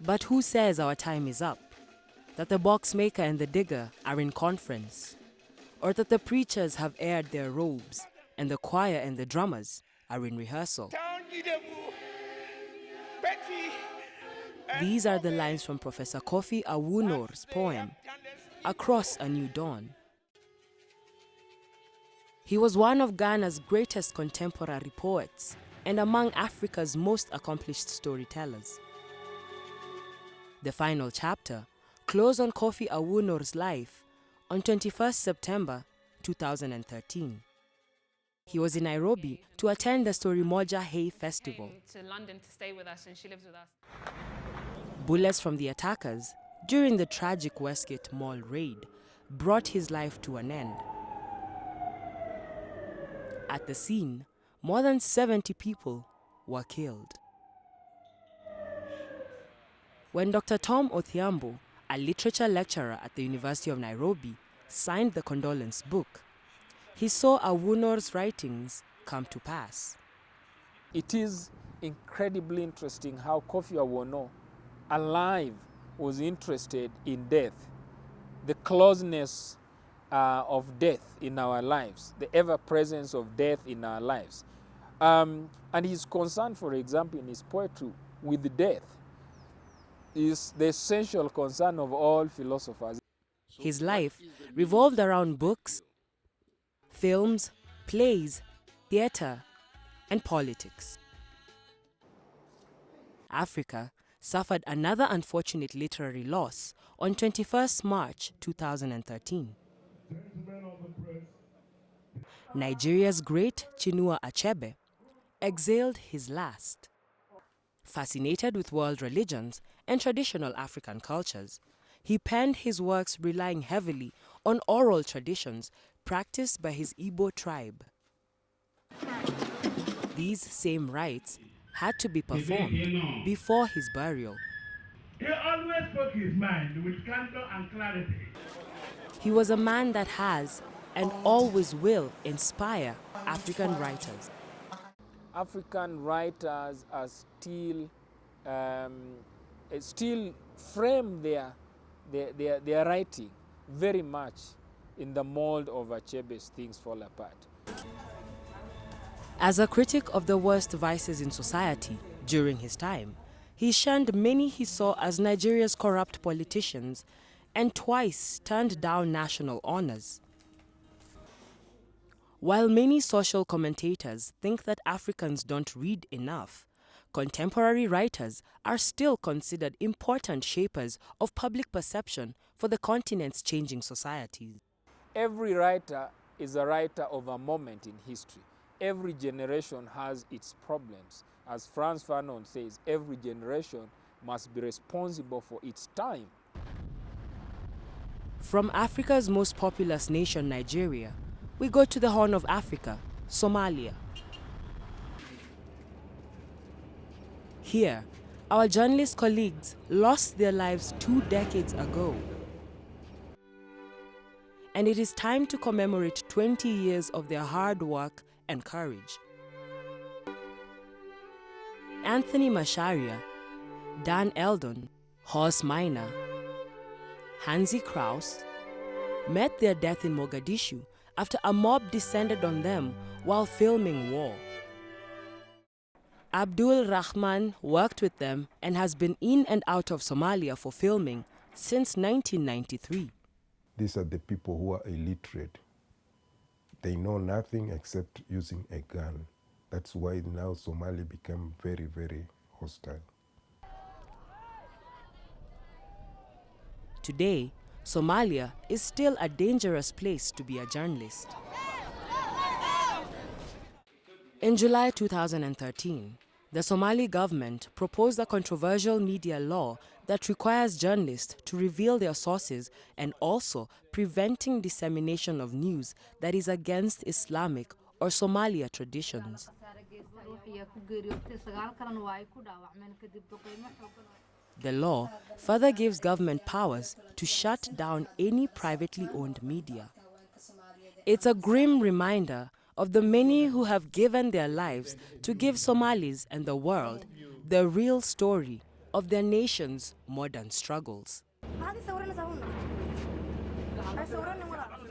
But who says our time is up? That the box maker and the digger are in conference? Or that the preachers have aired their robes and the choir and the drummers are in rehearsal? These are the lines from Professor Kofi Awunor's poem, Across a New Dawn. He was one of Ghana's greatest contemporary poets and among Africa's most accomplished storytellers. The final chapter closed on Kofi Awunor's life on 21st September 2013. He was in Nairobi to attend the Storimoja Hay Festival. To London to stay with us, and she lives with us. Bullets from the attackers during the tragic Westgate Mall raid brought his life to an end. At the scene, more than 70 people were killed. When Dr. Tom Othiambo, a literature lecturer at the University of Nairobi, signed the condolence book, he saw Awunor's writings come to pass. It is incredibly interesting how Kofi Awuno, alive, was interested in death, the closeness of death in our lives, the ever-presence of death in our lives. And his concern, for example, in his poetry with death is the essential concern of all philosophers. His life revolved around books, films, plays, theater, and politics. Africa suffered another unfortunate literary loss on 21st March 2013. Nigeria's great Chinua Achebe exhaled his last. Fascinated with world religions and traditional African cultures, he penned his works relying heavily on oral traditions practiced by his Igbo tribe. These same rites had to be performed before his burial. He always spoke his mind with candor and clarity. He was a man that has and always will inspire African writers. African writers are still frame their writing very much in the mold of Achebe's Things Fall Apart. As a critic of the worst vices in society during his time, he shunned many he saw as Nigeria's corrupt politicians and twice turned down national honors. While many social commentators think that Africans don't read enough, contemporary writers are still considered important shapers of public perception for the continent's changing societies. Every writer is a writer of a moment in history. Every generation has its problems. As Frantz Fanon says, every generation must be responsible for its time. From Africa's most populous nation, Nigeria, we go to the Horn of Africa, Somalia. Here, our journalist colleagues lost their lives 2 decades ago. And it is time to commemorate 20 years of their hard work and courage. Anthony Masharia, Dan Eldon, Horst Minor, Hansi Kraus met their death in Mogadishu after a mob descended on them while filming war. Abdul Rahman worked with them and has been in and out of Somalia for filming since 1993. These are the people who are illiterate. They know nothing except using a gun. That's why now Somalia became very, very hostile. Today, Somalia is still a dangerous place to be a journalist. In July 2013, the Somali government proposed a controversial media law that requires journalists to reveal their sources and also preventing dissemination of news that is against Islamic or Somalia traditions. The law further gives government powers to shut down any privately owned media. It's a grim reminder of the many who have given their lives to give Somalis and the world the real story of their nation's modern struggles. هذه صورنا زهونا. هاي صورنا مرة.